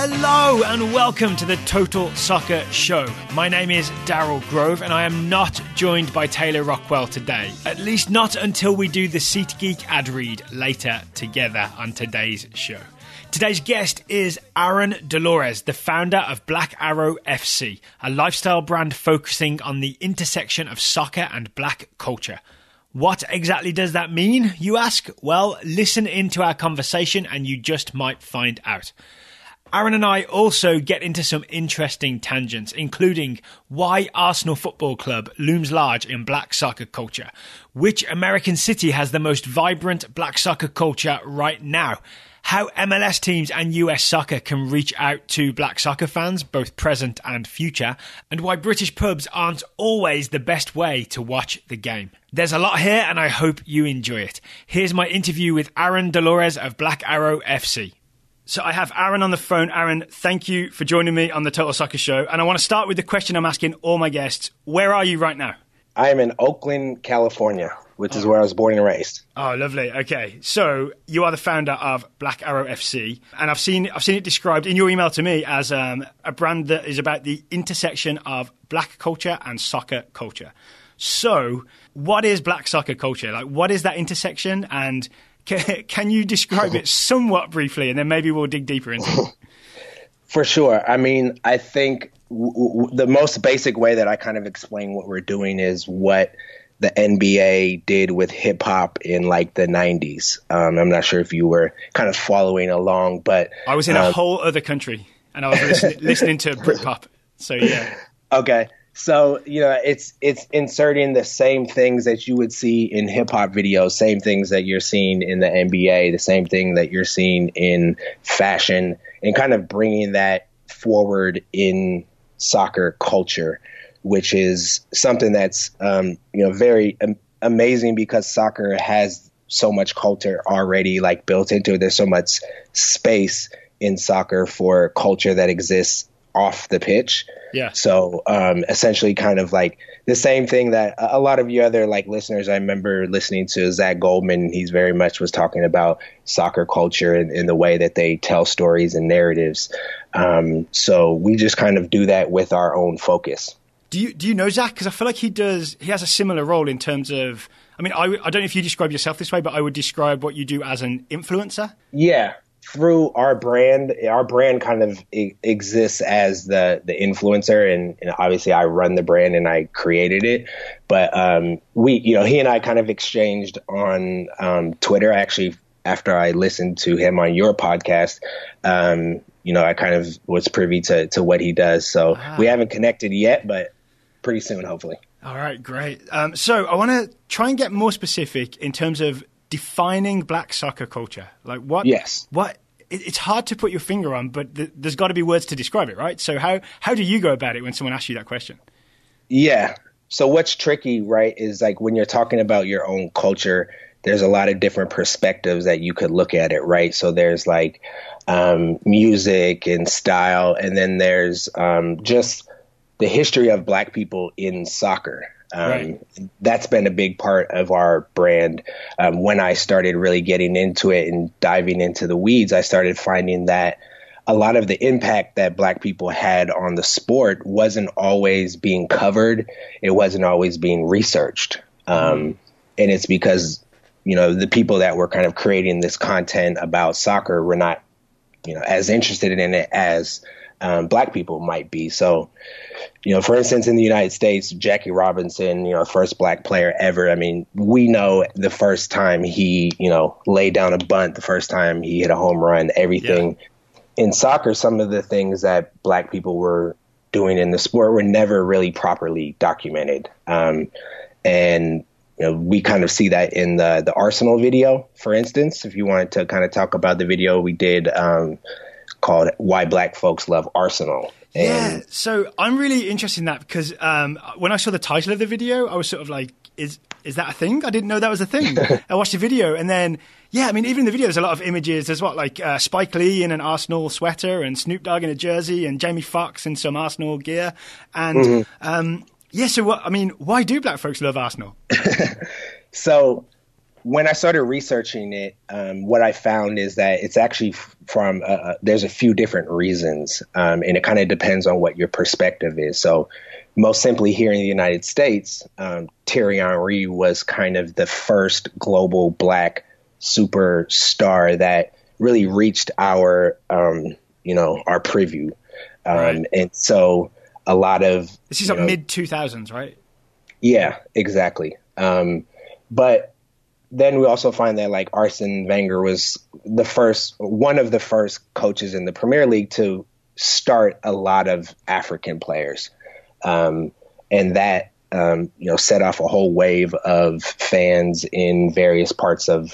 Hello and welcome to the Total Soccer Show. My name is Daryl Grove and I am not joined by Taylor Rockwell today. At least not until we do the SeatGeek ad read later together on today's show. Today's guest is Aaron Dolores, the founder of Black Arrow FC, a lifestyle brand focusing on the intersection of soccer and black culture. What exactly does that mean, you ask? Well, listen into our conversation and you just might find out. Aaron and I also get into some interesting tangents, including why Arsenal Football Club looms large in black soccer culture, which American city has the most vibrant black soccer culture right now, how MLS teams and US soccer can reach out to black soccer fans, both present and future, and why British pubs aren't always the best way to watch the game. There's a lot here and I hope you enjoy it. Here's my interview with Aaron Dolores of Black Arrow FC. So I have Aaron on the phone. Aaron, thank you for joining me on the Total Soccer Show. And I want to start with the question I'm asking all my guests. Where are you right now? I am in Oakland, California, which is where I was born and raised. Oh, lovely. Okay. So you are the founder of Black Arrow FC. And I've seen it described in your email to me as a brand that is about the intersection of black culture and soccer culture. So what is black soccer culture? Like, what is that intersection? And can you describe it somewhat briefly, and then maybe we'll dig deeper into it? For sure. I mean, I think the most basic way that I kind of explain what we're doing is what the NBA did with hip hop in like the 90s. I'm not sure if you were kind of following along, but I was in a whole other country and I was listening to Britpop. So yeah. Okay. So, you know, it's inserting the same things that you would see in hip hop videos, same things that you're seeing in the NBA, the same thing that you're seeing in fashion, and kind of bringing that forward in soccer culture, which is something that's, very amazing because soccer has so much culture already like built into it. There's so much space in soccer for culture that exists off the pitch. Yeah. So essentially kind of like the same thing that a lot of you other like listeners, I remember listening to Zach Goldman. He's very much was talking about soccer culture in the way that they tell stories and narratives. So we just kind of do that with our own focus. Do you know Zach? Because I feel like he has a similar role in terms of, I mean, I don't know if you describe yourself this way, but I would describe what you do as an influencer. Yeah. Through our brand kind of exists as the influencer, and obviously I run the brand and I created it. But he and I kind of exchanged on Twitter. Actually, after I listened to him on your podcast, I kind of was privy to what he does. So we haven't connected yet, but pretty soon, hopefully. All right, great. So I want to try and get more specific in terms of defining black soccer culture. Like what? Yes. What? It's hard to put your finger on, but there's got to be words to describe it, right? So how do you go about it when someone asks you that question? Yeah. So what's tricky, right, is like when you're talking about your own culture, there's a lot of different perspectives that you could look at it, right? So there's like music and style, and then there's just the history of black people in soccer. Right. That's been a big part of our brand. When I started really getting into it and diving into the weeds, I started finding that a lot of the impact that black people had on the sport wasn't always being covered. It wasn't always being researched. And it's because, the people that were kind of creating this content about soccer were not, as interested in it as black people might be. So, for instance, in the United States, Jackie Robinson, first black player ever. I mean, we know the first time he, laid down a bunt, the first time he hit a home run, everything. Yeah. In soccer, some of the things that black people were doing in the sport were never really properly documented. And we kind of see that in the Arsenal video, for instance. If you wanted to kind of talk about the video we did called Why Black Folks Love Arsenal. Yeah, so I'm really interested in that because when I saw the title of the video, I was sort of like, is that a thing? I didn't know that was a thing. I watched the video and then, even in the video, there's a lot of images. There's Spike Lee in an Arsenal sweater and Snoop Dogg in a jersey and Jamie Foxx in some Arsenal gear. And why do black folks love Arsenal? So when I started researching it, what I found is that it's actually from there's a few different reasons, and it kind of depends on what your perspective is. So most simply here in the United States, Thierry Henry was kind of the first global black superstar that really reached our preview. Right. And so a lot of... This is mid 2000s, right? Yeah, exactly. But then we also find that like Arsene Wenger was one of the first coaches in the Premier League to start a lot of African players. And that, set off a whole wave of fans in various parts of,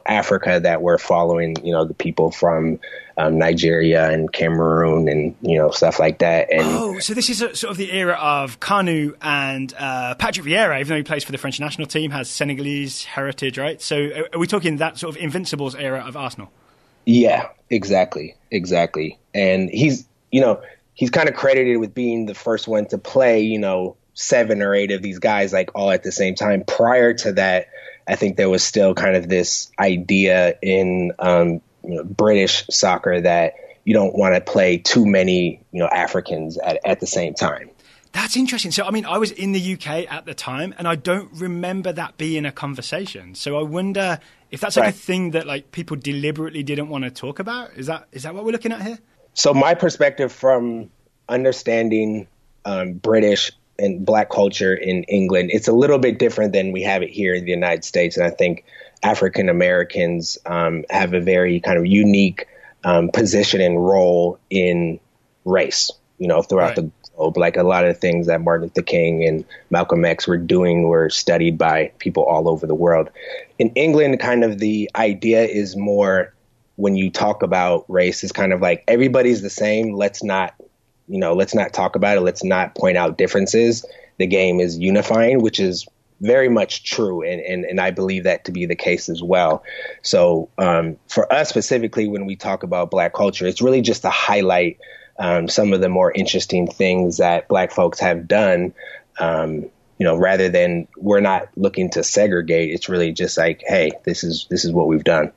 Africa that were following, the people from Nigeria and Cameroon and, stuff like that. And so this is sort of the era of Kanu and Patrick Vieira, even though he plays for the French national team, has Senegalese heritage, right? So are we talking that sort of Invincibles era of Arsenal? Yeah, exactly. And he's kind of credited with being the first one to play, 7 or 8 of these guys like all at the same time. Prior to that, I think there was still kind of this idea in British soccer that you don't want to play too many, Africans at the same time. That's interesting. So, I was in the UK at the time, and I don't remember that being a conversation. So I wonder if that's like a thing that like people deliberately didn't want to talk about. Is that what we're looking at here? So my perspective from understanding British and black culture in England, it's a little bit different than we have it here in the United States. And I think African Americans have a very kind of unique position and role in race, throughout the globe. Like a lot of things that Martin Luther King and Malcolm X were doing were studied by people all over the world. In England, kind of the idea is more when you talk about race is kind of like everybody's the same. Let's not talk about it. Let's not point out differences. The game is unifying, which is very much true. And I believe that to be the case as well. So for us specifically, when we talk about black culture, it's really just to highlight some of the more interesting things that black folks have done, rather than we're not looking to segregate. It's really just like, hey, this is what we've done.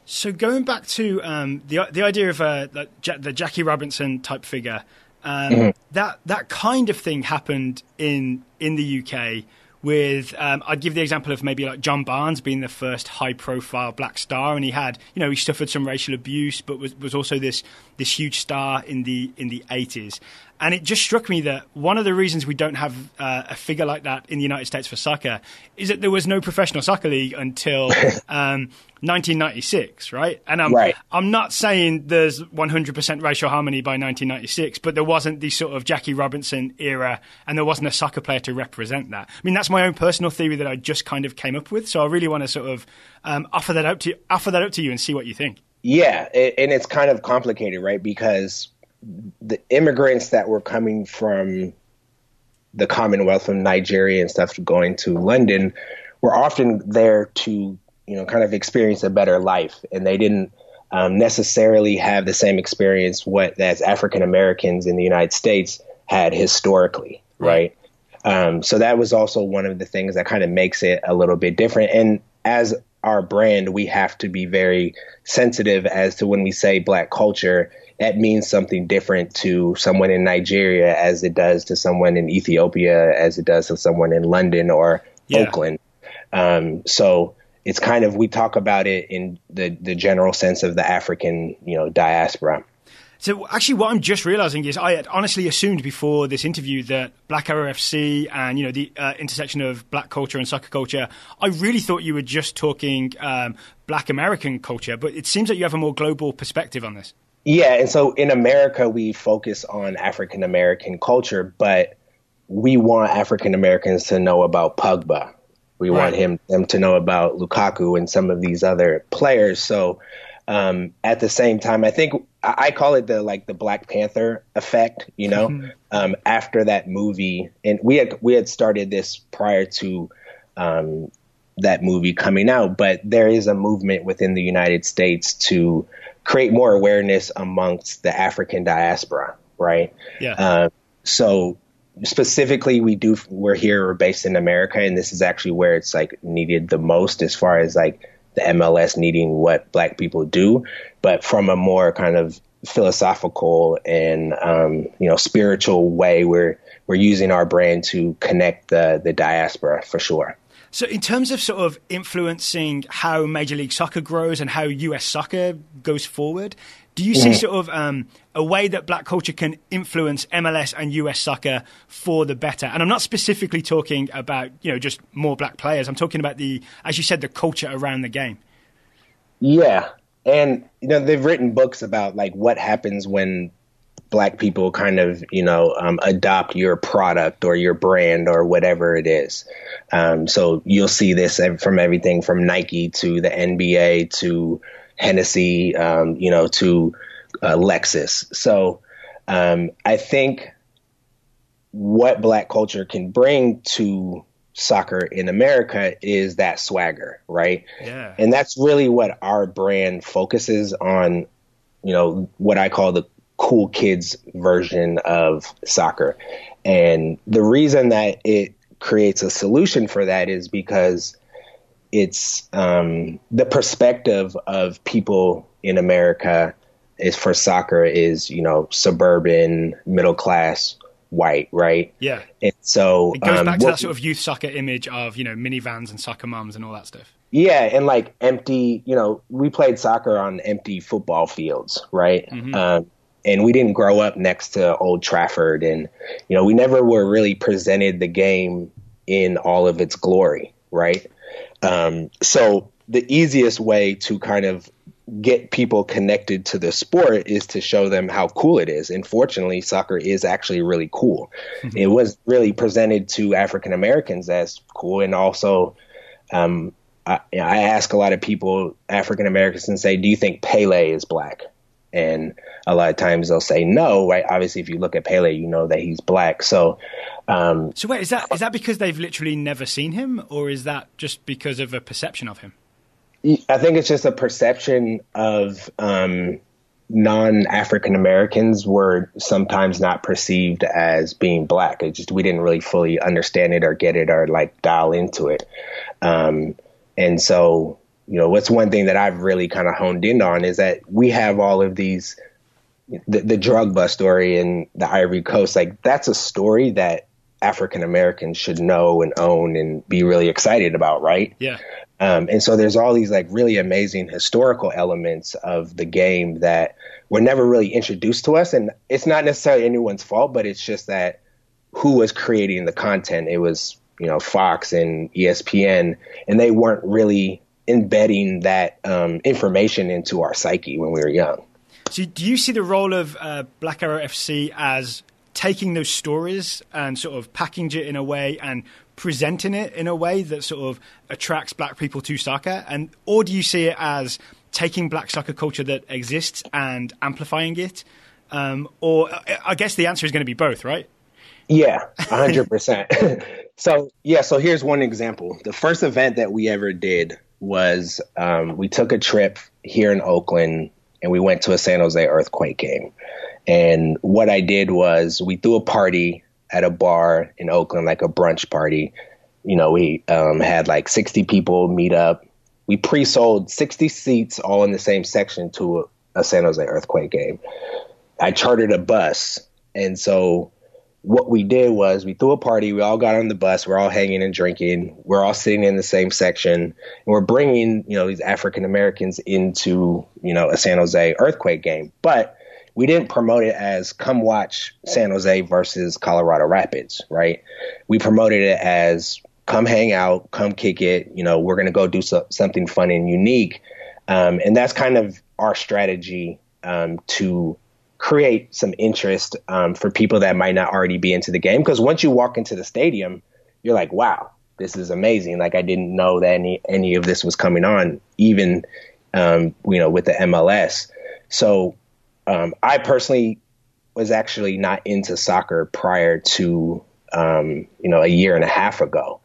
So going back to the idea of the Jackie Robinson type figure, that kind of thing happened in the UK with, I'd give the example of maybe like John Barnes being the first high profile black star, and he had, he suffered some racial abuse, but was also this huge star in the 80s. And it just struck me that one of the reasons we don't have a figure like that in the United States for soccer is that there was no professional soccer league until 1996, right? And I'm not saying there's 100% racial harmony by 1996, but there wasn't the sort of Jackie Robinson era, and there wasn't a soccer player to represent that. I mean, that's my own personal theory that I just kind of came up with. So I really want to sort of offer that up to you and see what you think. Yeah, and it's kind of complicated, right? Because the immigrants that were coming from the Commonwealth from Nigeria and stuff going to London were often there to, kind of experience a better life. And they didn't necessarily have the same experience as African Americans in the United States had historically. Right. So that was also one of the things that kind of makes it a little bit different. And as our brand, we have to be very sensitive as to when we say black culture, that means something different to someone in Nigeria as it does to someone in Ethiopia, as it does to someone in London or Oakland. So it's kind of, we talk about it in the general sense of the African, diaspora. So actually what I'm just realizing is I had honestly assumed before this interview that Black Arrow FC and, the intersection of black culture and soccer culture, I really thought you were just talking black American culture, but it seems like you have a more global perspective on this. Yeah, and so in America, we focus on African American culture, but we want African Americans to know about Pogba. We want them to know about Lukaku and some of these other players. So at the same time, I think I call it the Black Panther effect. After that movie, and we had started this prior to that movie coming out, but there is a movement within the United States to create more awareness amongst the African diaspora, right? Yeah. So specifically, we're here, we're based in America, and this is actually where it's like needed the most as far as like the MLS needing what Black people do. But from a more kind of philosophical and, spiritual way, we're using our brand to connect the diaspora for sure. So in terms of sort of influencing how Major League Soccer grows and how US soccer goes forward, do you see sort of a way that Black culture can influence MLS and US soccer for the better? And I'm not specifically talking about, just more Black players. I'm talking about as you said, the culture around the game. Yeah. And, they've written books about like what happens when Black people kind of, adopt your product or your brand or whatever it is. So you'll see this from everything from Nike to the NBA to Hennessy, to Lexus. So I think what Black culture can bring to soccer in America is that swagger, right? Yeah. And that's really what our brand focuses on, what I call the cool kids version of soccer. And the reason that it creates a solution for that is because it's the perspective of people in America is for soccer is, suburban, middle class, white, right? Yeah. And so it goes back to that sort of youth soccer image of, minivans and soccer moms and all that stuff. Yeah. And like empty, we played soccer on empty football fields, right? Mm-hmm. And we didn't grow up next to Old Trafford. And, we never were really presented the game in all of its glory, right? So the easiest way to kind of get people connected to the sport is to show them how cool it is. And fortunately, soccer is actually really cool. Mm-hmm. It was really presented to African Americans as cool. And also, I ask a lot of people, African Americans, and say, do you think Pele is Black? And a lot of times they'll say no, right? Obviously, if you look at Pele, you know that he's Black. So wait, is that because they've literally never seen him, or is that just because of a perception of him? I think it's just a perception of non-African Americans were sometimes not perceived as being Black. We didn't really fully understand it or get it or like dial into it. And so, what's one thing that I've really kind of honed in on is that we have all of these, the drug bust story in the Ivory Coast, like that's a story that African Americans should know and own and be really excited about, right? Yeah. And so there's all these like really amazing historical elements of the game that were never really introduced to us. And it's not necessarily anyone's fault, but it's just that who was creating the content? It was, Fox and ESPN, and they weren't really embedding that information into our psyche when we were young. So do you see the role of Black Arrow FC as taking those stories and sort of packaging it in a way and presenting it in a way that sort of attracts Black people to soccer? Or do you see it as taking Black soccer culture that exists and amplifying it? Or I guess the answer is going to be both, right? Yeah, 100%. So here's one example. The first event that we ever did was we took a trip here in Oakland and we went to a San Jose Earthquake game. And what I did was we threw a party at a bar in Oakland, like a brunch party. We had like 60 people meet up. We pre-sold 60 seats all in the same section to a San Jose Earthquake game. I chartered a bus. And so what we did was we threw a party. We all got on the bus. We're all hanging and drinking. We're all sitting in the same section. And we're bringing, these African Americans into, a San Jose Earthquake game. But we didn't promote it as come watch San Jose versus Colorado Rapids, right? We promoted it as come hang out, come kick it. We're going to go do something fun and unique. And that's kind of our strategy to create some interest for people that might not already be into the game. Because once you walk into the stadium, you're like, wow, this is amazing. Like I didn't know that any of this was coming on, even, with the MLS. So I personally was actually not into soccer prior to, a year and a half ago.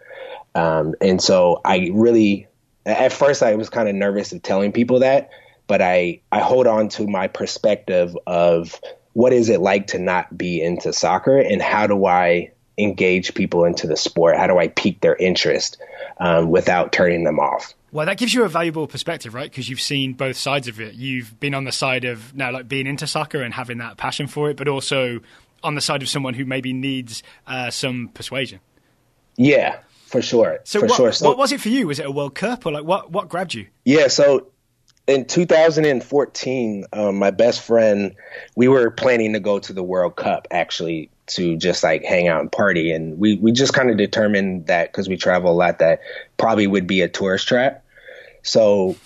And so at first I was kind of nervous of telling people that, but I hold on to my perspective of what is it like to not be into soccer and how do I engage people into the sport? How do I pique their interest without turning them off? Well, that gives you a valuable perspective, right? Because you've seen both sides of it. You've been on the side of now like being into soccer and having that passion for it, but also on the side of someone who maybe needs some persuasion. Yeah, for sure. So what was it for you? Was it a World Cup or like what grabbed you? Yeah, so in 2014, my best friend, we were planning to go to the World Cup actually to just like hang out and party. And we just kind of determined that because we travel a lot that probably would be a tourist trap. So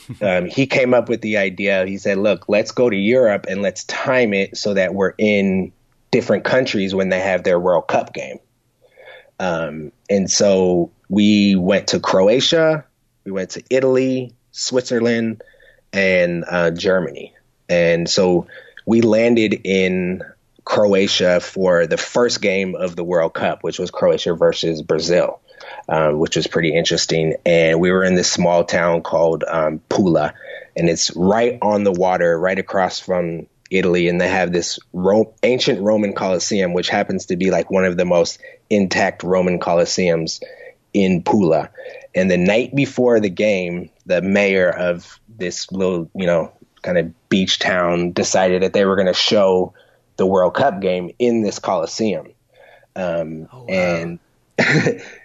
he came up with the idea. He said, look, let's go to Europe and let's time it so that we're in different countries when they have their World Cup game. And so we went to Croatia, we went to Italy, Switzerland, and Germany. And so we landed in Croatia for the first game of the World Cup, which was Croatia versus Brazil, which was pretty interesting. And we were in this small town called Pula, and it's right on the water, right across from Italy. And they have this ancient Roman Colosseum, which happens to be like one of the most intact Roman Colosseums in Pula. And the night before the game, the mayor of this little, kind of beach town decided that they were going to show the World Cup game in this Coliseum. And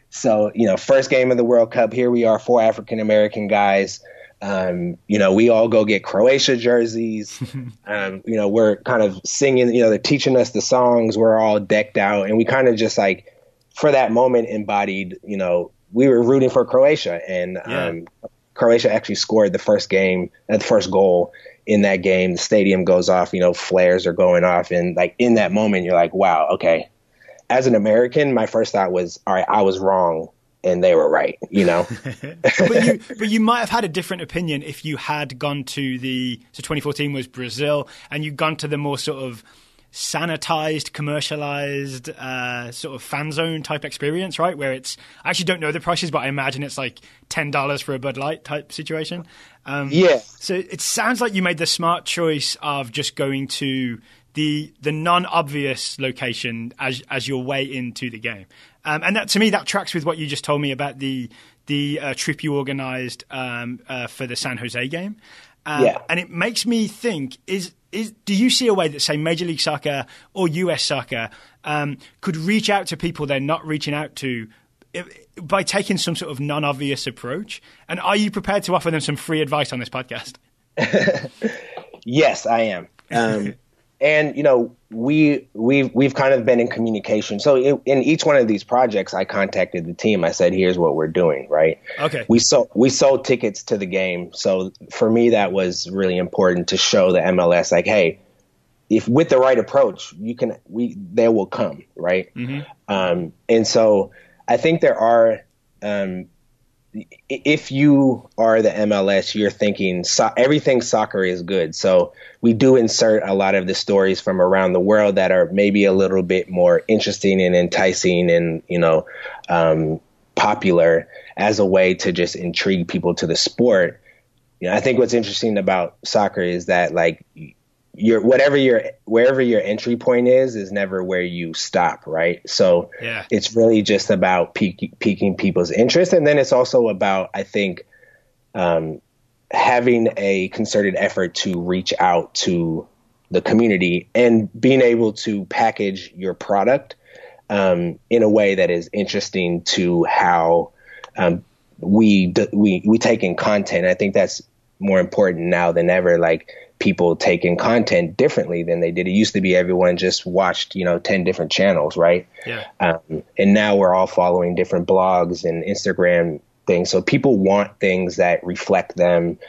so, first game of the World Cup, here we are, 4 African-American guys. We all go get Croatia jerseys. We're kind of singing, they're teaching us the songs. We're all decked out. And we kind of just like, for that moment embodied, we were rooting for Croatia. And Croatia actually scored the first goal in that game. The stadium goes off, flares are going off. And like in that moment, you're like, wow, okay. As an American, my first thought was, all right, I was wrong and they were right, but you might have had a different opinion if you had gone to 2014 was Brazil, and you'd gone to the more sort of sanitized, commercialized, sort of fan zone type experience, right? Where I actually don't know the prices, but I imagine it's like $10 for a Bud Light type situation. So it sounds like you made the smart choice of just going to the non-obvious location as your way into the game. And that, to me, that tracks with what you just told me about the trip you organized for the San Jose game. And it makes me think, do you see a way that, say, Major League Soccer or US Soccer could reach out to people they're not reaching out to by taking some sort of non-obvious approach? And are you prepared to offer them some free advice on this podcast? Yes, I am. And, we've kind of been in communication. So in each one of these projects, I contacted the team. I said, here's what we're doing. Right. Okay. We sold tickets to the game. So for me, that was really important to show the MLS like, hey, if with the right approach, they will come. Right. Mm-hmm. And so I think there are, if you are the MLS, you're thinking everything soccer is good. So we do insert a lot of the stories from around the world that are maybe a little bit more interesting and enticing and, popular as a way to just intrigue people to the sport. I think what's interesting about soccer is that like wherever your entry point is never where you stop, right? So It's really just about piquing people's interest. And then it's also about, I think, having a concerted effort to reach out to the community and being able to package your product in a way that is interesting to how we take in content. I think that's more important now than ever. Like, people take in content differently than they did. It used to be everyone just watched, 10 different channels, right? Yeah. And now we're all following different blogs and Instagram things. So people want things that reflect them.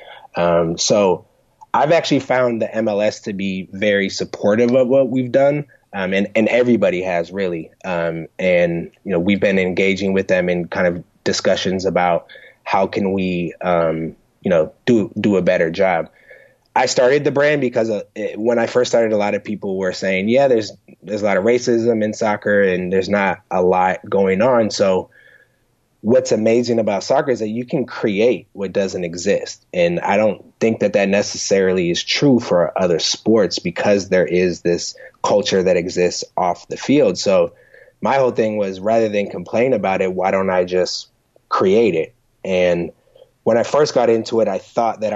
So I've actually found the MLS to be very supportive of what we've done. And everybody has really. And, we've been engaging with them in kind of discussions about how can we, do a better job. I started the brand because when I first started, a lot of people were saying, there's a lot of racism in soccer and there's not a lot going on. So what's amazing about soccer is that you can create what doesn't exist. And I don't think that necessarily is true for other sports because there is this culture that exists off the field. So my whole thing was, rather than complain about it, why don't I just create it? And when I first got into it, I thought that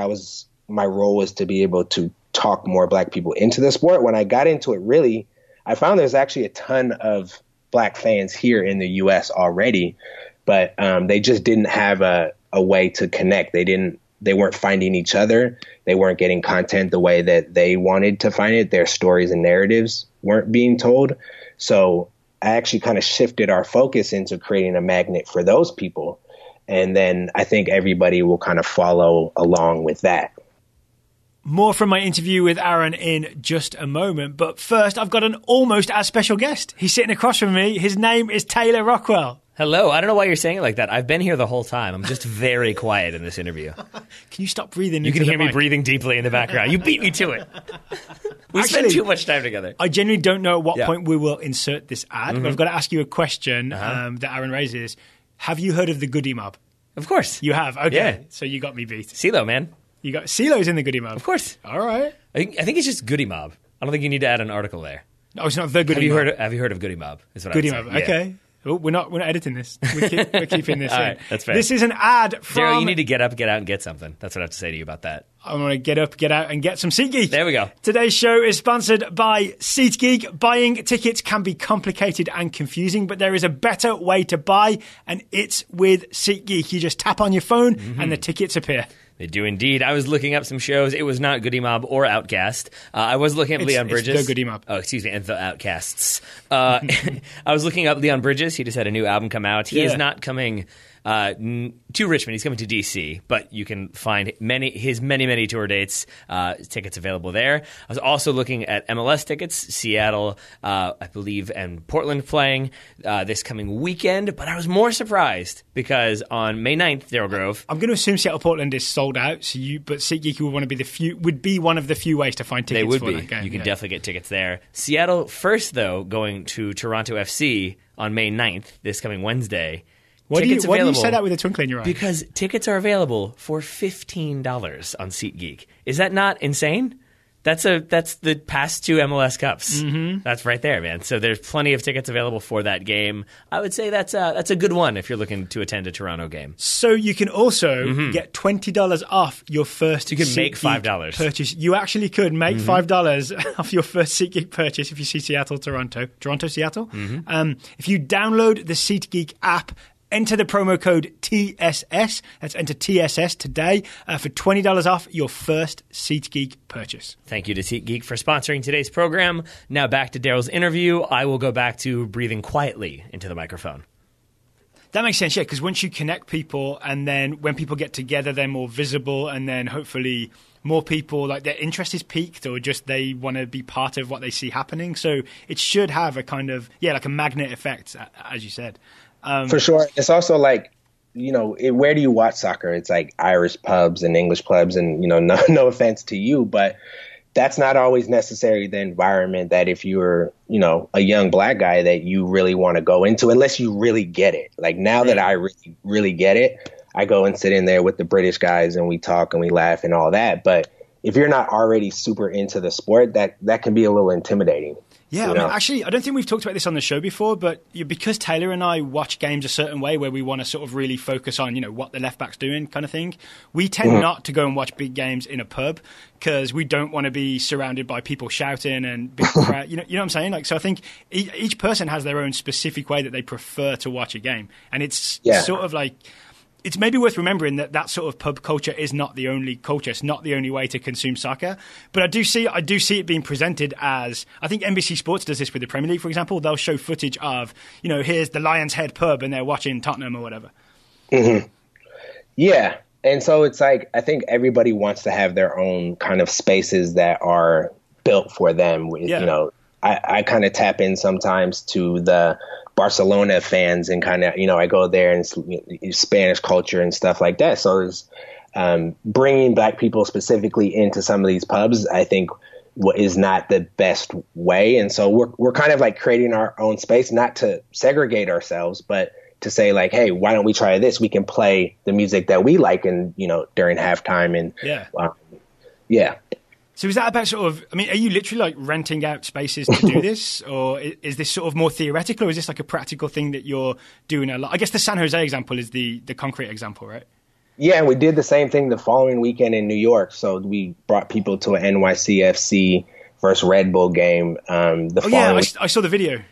my role was to be able to talk more Black people into the sport. When I got into it, really, I found there's actually a ton of Black fans here in the U.S. already, but they just didn't have a way to connect. They weren't finding each other. They weren't getting content the way that they wanted to find it. Their stories and narratives weren't being told. So I actually kind of shifted our focus into creating a magnet for those people. And then I think everybody will kind of follow along with that. More from my interview with Aaron in just a moment. But first, I've got an almost as special guest. He's sitting across from me. His name is Taylor Rockwell. Hello. I don't know why you're saying it like that. I've been here the whole time. I'm just very quiet in this interview. Can you stop breathing? You can hear me breathing deeply in the background. You beat me to it. We spent too much time together. I genuinely don't know at what point we will insert this ad, but I've got to ask you a question that Aaron raises. Have you heard of the Goody Mob? Of course. You have? Okay. Yeah. So you got me beat. CeeLo, man. You got CeeLo's in the Goody Mob? Of course. All right. I think it's just Goody Mob. I don't think you need to add an article there. No, it's not the Goody Mob. Have you heard of Goody Mob? Is what Goody I would Mob. say. Okay. Yeah. Oh, we're not editing this. We're keeping this All in. right, that's fair. This is an ad from... Daryl, you need to get up, get out, and get something. That's what I have to say to you about that. I'm going to get up, get out, and get some SeatGeek. There we go. Today's show is sponsored by SeatGeek. Buying tickets can be complicated and confusing, but there is a better way to buy, and it's with SeatGeek. You just tap on your phone, and the tickets appear. They do indeed. I was looking up some shows. It was not Goody Mob or Outcast. I was looking up Leon Bridges. It's the Goody Mob. Oh, excuse me, and the Outcasts. I was looking up Leon Bridges. He just had a new album come out. He is not coming to Richmond. He's coming to D.C., but you can find his many tour dates, tickets available there. I was also looking at MLS tickets, Seattle, I believe, and Portland playing this coming weekend, but I was more surprised because on May 9th, Daryl Grove. I'm going to assume Seattle Portland is sold out, but SeatGeek would be one of the few ways to find tickets for that game. You can definitely get tickets there. Seattle first, though, going to Toronto FC on May 9th, this coming Wednesday. Why do you say that with a twinkle in your eye? Because tickets are available for $15 on SeatGeek. Is that not insane? That's the past two MLS Cups. That's right there, man. So there's plenty of tickets available for that game. I would say that's a good one if you're looking to attend a Toronto game. So you can also get $20 off your first. You can make $5 purchase. You actually could make $5 off your first SeatGeek purchase if you see Seattle, Toronto, Seattle. If you download the SeatGeek app. Enter the promo code TSS. Let's enter TSS today for $20 off your first SeatGeek purchase. Thank you to SeatGeek for sponsoring today's program. Now back to Daryl's interview. I will go back to breathing quietly into the microphone. That makes sense, yeah, because once you connect people and then when people get together, they're more visible and then hopefully more people, like their interest is piqued or just they want to be part of what they see happening. So it should have a kind of, like a magnet effect, as you said. For sure. It's also like, where do you watch soccer? It's like Irish pubs and English pubs and, no offense to you, but that's not always necessarily the environment that if you're, a young Black guy that you really want to go into, unless you really get it. Like now that I really, really get it, I go and sit in there with the British guys and we talk and we laugh and all that. But if you're not already super into the sport, that can be a little intimidating. Yeah, I mean, actually, I don't think we've talked about this on the show before, but because Taylor and I watch games a certain way where we want to sort of really focus on, what the left back's doing kind of thing, we tend not to go and watch big games in a pub because we don't want to be surrounded by people shouting and big crowd. You know what I'm saying? Like, so I think each person has their own specific way that they prefer to watch a game. And it's sort of like... It's maybe worth remembering that sort of pub culture is not the only culture. It's not the only way to consume soccer. But I do see it being presented as, I think NBC Sports does this with the Premier League, for example. They'll show footage of, here's the Lion's Head pub and they're watching Tottenham or whatever. Yeah. And so it's like, I think everybody wants to have their own kind of spaces that are built for them. I kind of tap in sometimes to the Barcelona fans and kind of, I go there and Spanish culture and stuff like that. So it's bringing Black people specifically into some of these pubs, I think is not the best way. And so we're kind of like creating our own space, not to segregate ourselves, but to say like, hey, why don't we try this? We can play the music that we like and, during halftime and yeah. So is that about sort of, I mean, are you literally like renting out spaces to do this? Or is this sort of more theoretical, or is this like a practical thing that you're doing a lot? I guess the San Jose example is the concrete example, right? Yeah, and we did the same thing the following weekend in New York. So we brought people to an NYCFC versus Red Bull game. I saw the video.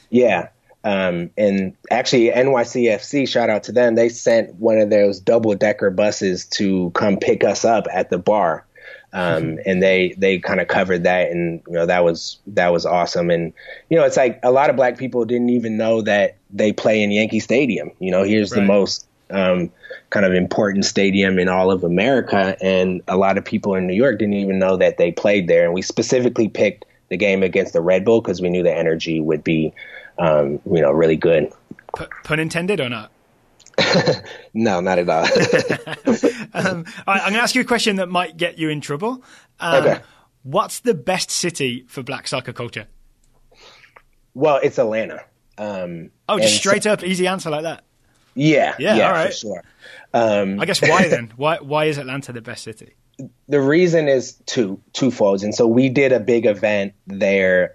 Yeah. And actually NYCFC, shout out to them, they sent one of those double-decker buses to come pick us up at the bar. And they kind of covered that, and that was awesome. And it's like a lot of black people didn't even know that they play in Yankee Stadium. Here's the most kind of important stadium in all of America, and a lot of people in New York didn't even know that they played there. And we specifically picked the game against the Red Bull because we knew the energy would be really good. Pun intended or not? No, not at all. All right, I'm going to ask you a question that might get you in trouble. Okay. What's the best city for black soccer culture? Well, it's Atlanta. Just straight up, easy answer like that. Yeah, all right. For sure. I guess why then? Why is Atlanta the best city? The reason is twofold. And so we did a big event there,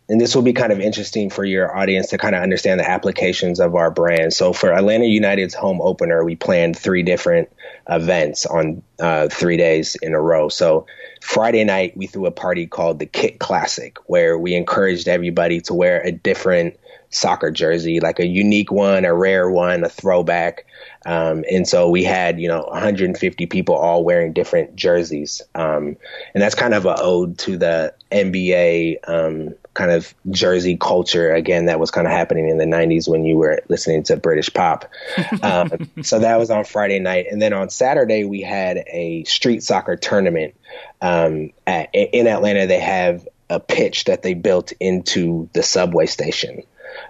and this will be kind of interesting for your audience to kind of understand the applications of our brand. So for Atlanta United's home opener, we planned 3 different events on 3 days in a row. So Friday night, we threw a party called the Kit Classic, where we encouraged everybody to wear a different soccer jersey, like a unique one, a rare one, a throwback. And so we had, 150 people all wearing different jerseys. And that's kind of an ode to the NBA kind of jersey culture, again, that was kind of happening in the 90s when you were listening to British pop. So that was on Friday night. And then on Saturday, we had a street soccer tournament. In Atlanta, they have a pitch that they built into the subway station.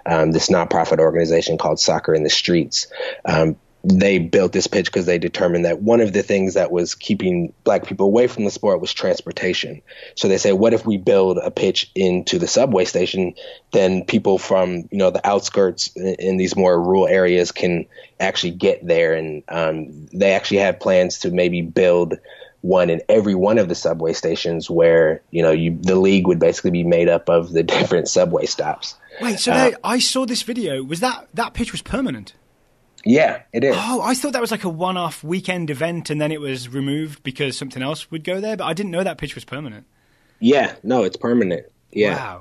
This nonprofit organization called Soccer in the Streets. They built this pitch because they determined that one of the things that was keeping black people away from the sport was transportation. So they say, what if we build a pitch into the subway station? Then people from, the outskirts in these more rural areas can actually get there. And they actually have plans to maybe build one in every one of the subway stations where, the league would basically be made up of the different subway stops. Wait, so I saw this video. Was that pitch was permanent? Yeah, it is. Oh, I thought that was like a one-off weekend event and then it was removed because something else would go there, but I didn't know that pitch was permanent. Yeah, no, it's permanent. Yeah.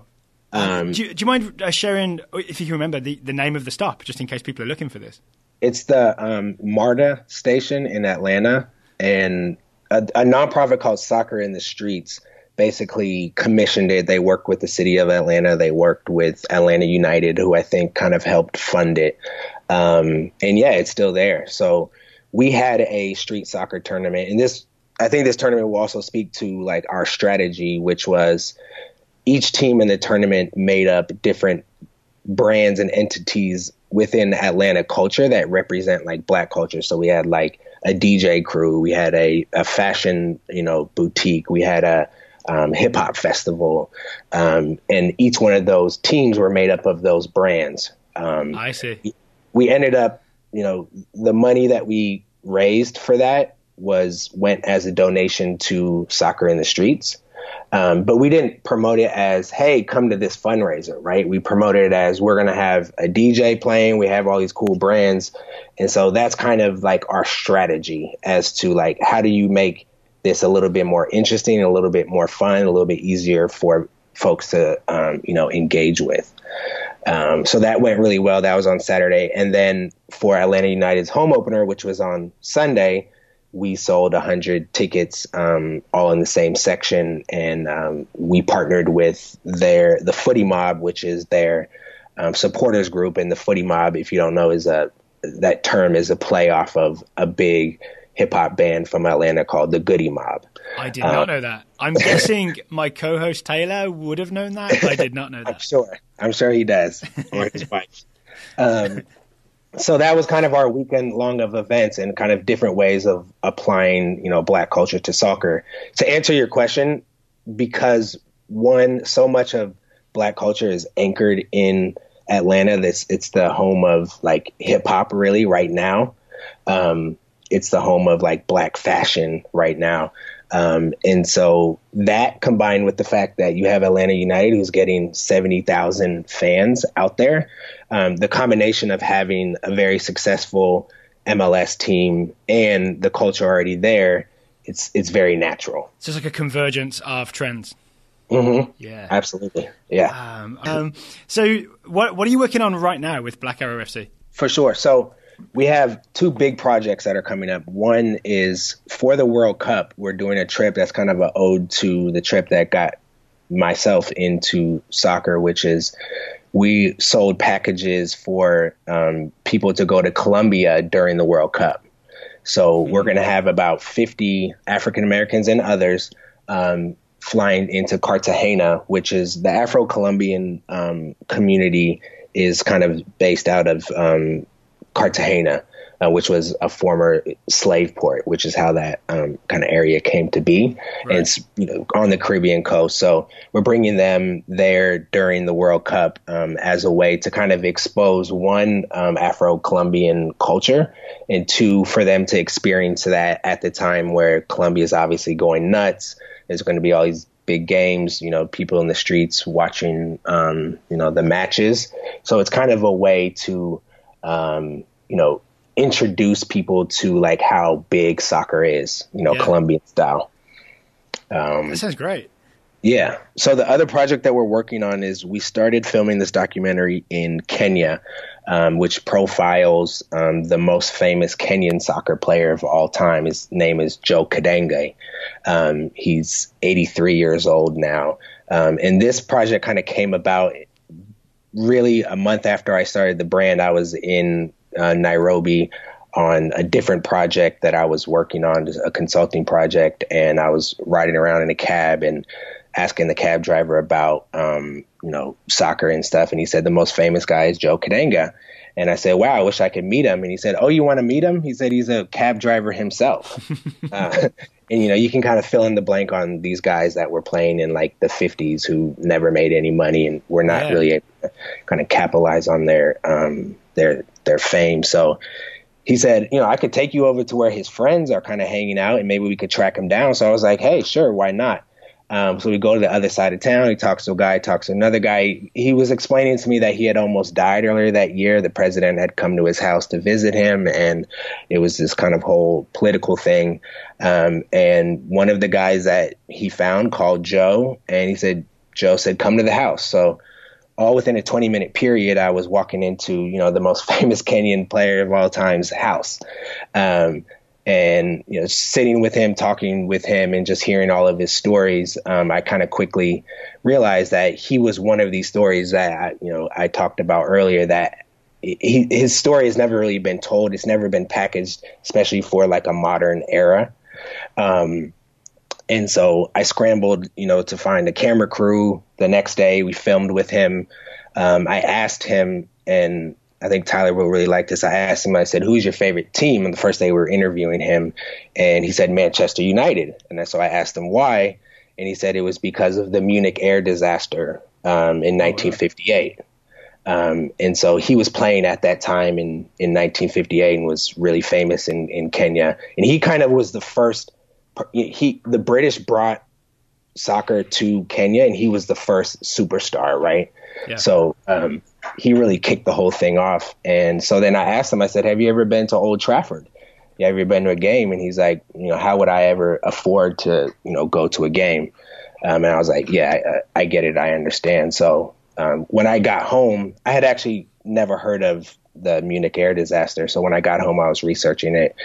Wow. Do you mind sharing, if you can remember, the name of the stop, just in case people are looking for this? It's the Marta station in Atlanta, and a nonprofit called Soccer in the Streets basically commissioned it. They worked with the city of Atlanta. They worked with Atlanta United, who I think kind of helped fund it. And yeah, it's still there. So we had a street soccer tournament, and I think this tournament will also speak to like our strategy, which was each team in the tournament made up different brands and entities within Atlanta culture that represent like black culture. So we had like a DJ crew, we had a fashion, boutique, we had a hip hop festival, and each one of those teams were made up of those brands. I see. We ended up, the money that we raised for that went as a donation to Soccer in the Streets. But we didn't promote it as, hey, come to this fundraiser, right? We promoted it as, we're going to have a DJ playing. We have all these cool brands. And so that's kind of like our strategy as to like, how do you make this a little bit more interesting, a little bit more fun, a little bit easier for folks to, engage with. So that went really well. That was on Saturday. And then for Atlanta United's home opener, which was on Sunday, we sold 100 tickets, all in the same section. And we partnered with the Footy Mob, which is their supporters group. And the Footy Mob, if you don't know, that term is a play off of a big hip hop band from Atlanta called the Goody Mob. I did not know that. I'm guessing my co-host Taylor would have known that, but I did not know that. I'm sure he does, or his wife. So that was kind of our weekend long of events and kind of different ways of applying, black culture to soccer. To answer your question, because so much of black culture is anchored in Atlanta. It's the home of like hip hop really right now. It's the home of like black fashion right now. And so that combined with the fact that you have Atlanta United, who's getting 70,000 fans out there, the combination of having a very successful MLS team and the culture already there, it's very natural. So it's like a convergence of trends. Mm-hmm. Yeah, absolutely. Yeah. So what are you working on right now with Black Arrow FC? For sure. So we have two big projects that are coming up. One is for the World Cup. We're doing a trip that's kind of an ode to the trip that got myself into soccer, which is we sold packages for people to go to Colombia during the World Cup. So we're going to have about 50 African Americans and others flying into Cartagena, which is the Afro-Colombian community is kind of based out of Cartagena, which was a former slave port, which is how that kind of area came to be. Right. And it's on the Caribbean coast. So we're bringing them there during the World Cup as a way to kind of expose, one, Afro-Colombian culture, and two, for them to experience that at the time where Colombia is obviously going nuts. There's going to be all these big games, people in the streets watching, the matches. So it's kind of a way to, introduce people to like how big soccer is, Colombian style. That sounds great. Yeah. So the other project that we're working on is we started filming this documentary in Kenya, which profiles the most famous Kenyan soccer player of all time. His name is Joe Kadenge. He's 83 years old now. And this project kind of came about really a month after I started the brand. I was in Nairobi on a different project that I was working on, a consulting project, and I was riding around in a cab and asking the cab driver about, soccer and stuff. And he said, the most famous guy is Joe Kadenge. And I said, wow, I wish I could meet him. And he said, oh, you want to meet him? He said, he's a cab driver himself. And, you can kind of fill in the blank on these guys that were playing in like the 50s who never made any money and were not really able to kind of capitalize on their fame. So he said, I could take you over to where his friends are kind of hanging out and maybe we could track him down. So I was like, hey, sure, why not? So we go to the other side of town. He talks to a guy, talks to another guy. He was explaining to me that he had almost died earlier that year. The president had come to his house to visit him, and it was this kind of whole political thing. And one of the guys that he found called Joe, and Joe said, come to the house. So all within a 20-minute period, I was walking into, the most famous Kenyan player of all time's house. And, sitting with him, talking with him, and just hearing all of his stories, I kind of quickly realized that he was one of these stories that, I talked about earlier, that his story has never really been told. It's never been packaged, especially for like a modern era. And so I scrambled, to find a camera crew. The next day we filmed with him. I asked him, and I think Tyler will really like this. I asked him, I said, who's your favorite team? And the first day we were interviewing him, and he said Manchester United. And so I asked him why. And he said it was because of the Munich Air Disaster in 1958. And so he was playing at that time in 1958 and was really famous in Kenya. And he kind of was the first. The British brought soccer to Kenya, and he was the first superstar, right? Yeah. So he really kicked the whole thing off. And so then I asked him, I said, have you ever been to Old Trafford? Yeah, have you ever been to a game? And he's like, how would I ever afford to, go to a game? And I was like, yeah, I get it. I understand. So when I got home, I had actually never heard of the Munich Air Disaster. So when I got home, I was researching it.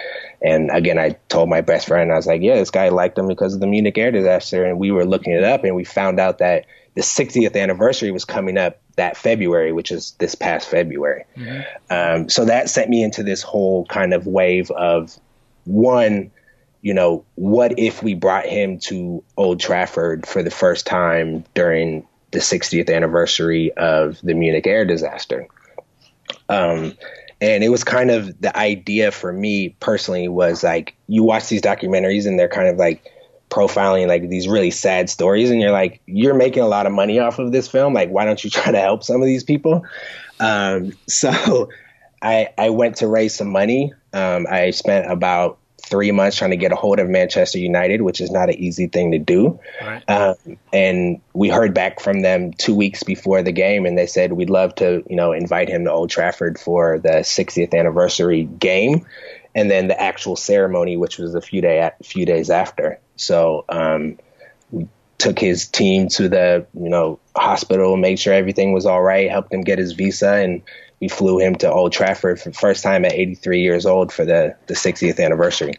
And again, I told my best friend, I was like, yeah, this guy liked him because of the Munich Air Disaster. And we were looking it up, and we found out that the 60th anniversary was coming up that February, which is this past February. Mm-hmm. So that sent me into this whole kind of wave of, one, what if we brought him to Old Trafford for the first time during the 60th anniversary of the Munich Air Disaster? And it was kind of the idea for me personally was like, you watch these documentaries and they're kind of like profiling like these really sad stories, and you're like, you're making a lot of money off of this film. Like, why don't you try to help some of these people? So I went to raise some money. I spent about 3 months trying to get a hold of Manchester United, which is not an easy thing to do. Right. And we heard back from them 2 weeks before the game, and they said, we'd love to, invite him to Old Trafford for the 60th anniversary game. And then the actual ceremony, which was a few days after. So we took his team to the hospital, made sure everything was all right, helped him get his visa, and we flew him to Old Trafford for the first time at 83 years old for the 60th anniversary.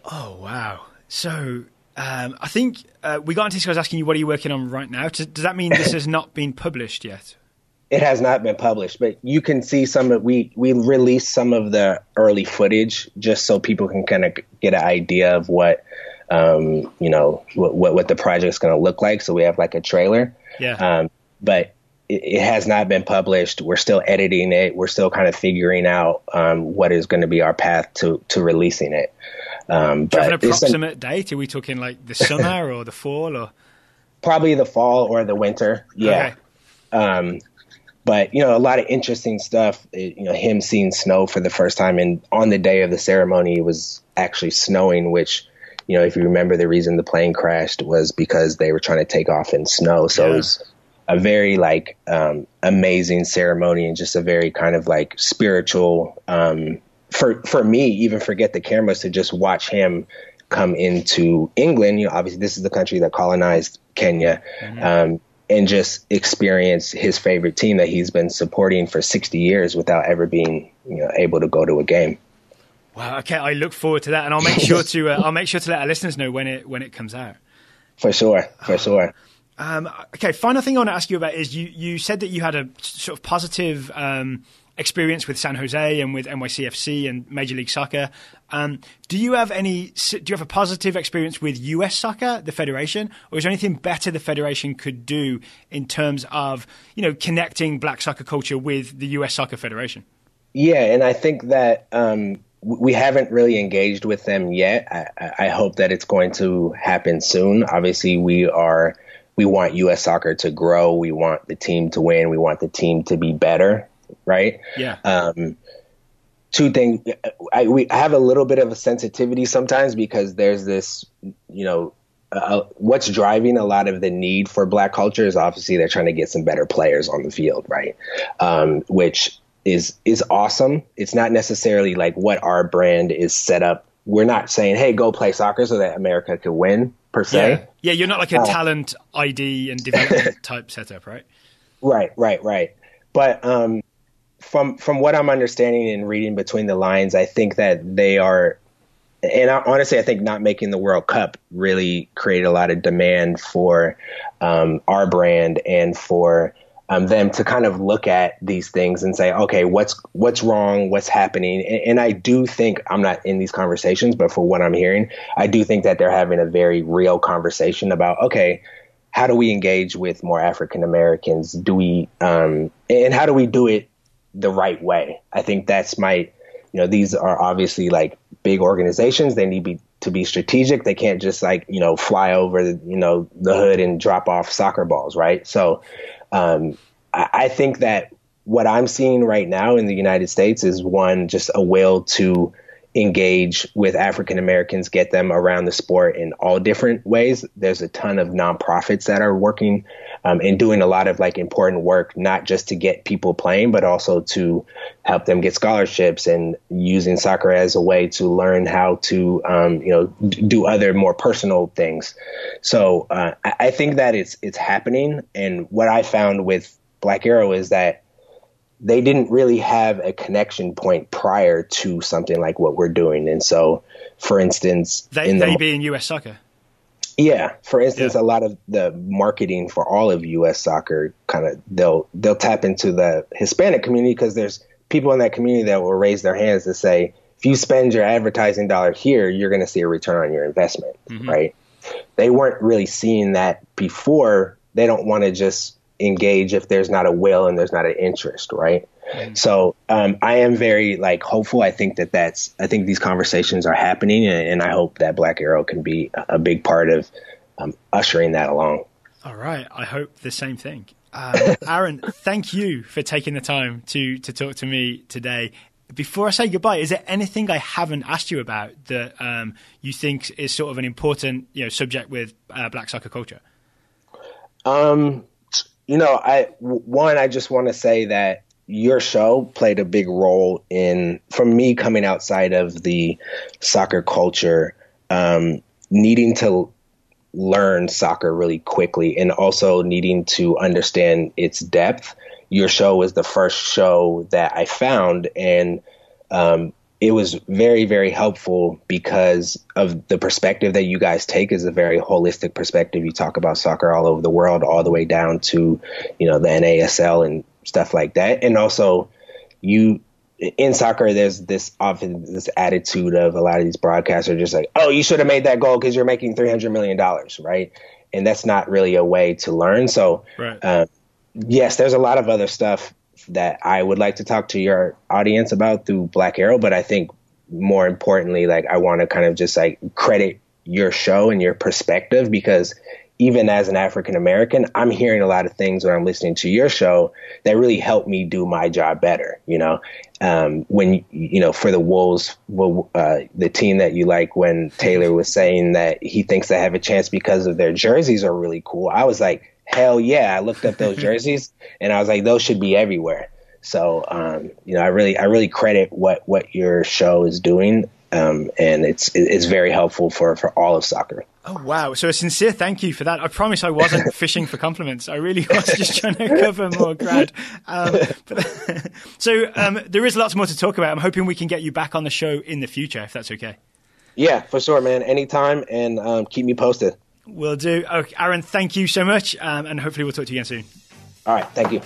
Oh, wow. So I think we got into this. I was asking you, what are you working on right now? Does that mean this has not been published yet? It has not been published, but you can see we released some of the early footage just so people can kind of get an idea of what the project's going to look like. So we have like a trailer. Yeah. But it has not been published. We're still editing it. We're still kind of figuring out what is going to be our path to releasing it. Do you have an approximate date? Are we talking like the summer or the fall, or probably the fall or the winter? Yeah. Okay. But a lot of interesting stuff. Him seeing snow for the first time, and on the day of the ceremony, it was actually snowing. Which, if you remember, the reason the plane crashed was because they were trying to take off in snow. So It was a very amazing ceremony, and just a very kind of spiritual, for me, even forget the cameras, to just watch him come into England. Obviously this is the country that colonized Kenya, and just experience his favorite team that he's been supporting for 60 years without ever being, able to go to a game. Wow. Okay. I look forward to that, and I'll make sure to let our listeners know when it comes out. For sure. Okay, final thing I want to ask you about is you said that you had a sort of positive experience with San Jose and with NYCFC and Major League Soccer. Do you have a positive experience with US Soccer, the federation, or is there anything better the federation could do in terms of connecting Black soccer culture with the US Soccer Federation? Yeah, and I think that we haven't really engaged with them yet. I hope that it's going to happen soon. Obviously, we want U.S. soccer to grow. We want the team to win. We want the team to be better, right? Yeah. Two things. I have a little bit of a sensitivity sometimes because there's this, what's driving a lot of the need for Black culture is obviously they're trying to get some better players on the field, right? Which is awesome. It's not necessarily like what our brand is set up. We're not saying, hey, go play soccer so that America could win. Per se. Yeah, you're not like a talent ID and development type setup, right? Right. But from what I'm understanding and reading between the lines, I think that they are, and honestly, I think not making the World Cup really created a lot of demand for our brand and for them to kind of look at these things and say, okay, what's wrong, what's happening. And I do think, I'm not in these conversations, but for what I'm hearing, I do think that they're having a very real conversation about, okay, how do we engage with more African Americans? And how do we do it the right way? I think that's these are obviously big organizations. They need to be strategic. They can't just fly over, the hood and drop off soccer balls. Right. So, I think that what I'm seeing right now in the United States is just a will to engage with African Americans, get them around the sport in all different ways. There's a ton of nonprofits that are working and doing a lot of important work, not just to get people playing, but also to help them get scholarships and using soccer as a way to learn how to, do other more personal things. So I think that it's happening. And what I found with Black Arrow is that they didn't really have a connection point prior to something like what we're doing. And so, for instance, they being US Soccer. Yeah. For instance, a lot of the marketing for all of US Soccer they'll tap into the Hispanic community because there's people in that community that will raise their hands to say, if you spend your advertising dollar here, you're going to see a return on your investment, right? They weren't really seeing that before. They don't want to just engage if there's not a will and there's not an interest, right? So I am very hopeful. I think I think these conversations are happening, and I hope that Black Arrow can be a big part of ushering that along. All right. I hope the same thing. Aaron, thank you for taking the time to talk to me today. Before I say goodbye, is there anything I haven't asked you about that you think is sort of an important subject with black soccer culture? I just want to say that your show played a big role from me coming outside of the soccer culture, needing to learn soccer really quickly and also needing to understand its depth. Your show was the first show that I found, and it was very, very helpful because of the perspective that you guys take is a very holistic perspective. You talk about soccer all over the world, all the way down to, the NASL and stuff like that. And also in soccer, there's often this attitude of a lot of these broadcasters are just like, oh, you should have made that goal because you're making $300 million, right? And that's not really a way to learn. So, right. Yes, there's a lot of other stuff that I would like to talk to your audience about through Black Arrow, but I think more importantly, I want to kind of just credit your show and your perspective, because even as an African American, I'm hearing a lot of things when I'm listening to your show that really help me do my job better. When for the Wolves, the team that you like, when Taylor was saying that he thinks they have a chance because of their jerseys are really cool, I was like, hell yeah. I looked up those jerseys and I was like, those should be everywhere. So, I really credit what your show is doing. And it's very helpful for all of soccer. Oh, wow. So a sincere thank you for that. I promise I wasn't fishing for compliments. I really was just trying to cover more ground. So there is lots more to talk about. I'm hoping we can get you back on the show in the future, if that's okay. Yeah, for sure, man. Anytime. And keep me posted. Will do. Okay, Aaron, thank you so much. And hopefully we'll talk to you again soon. All right. Thank you.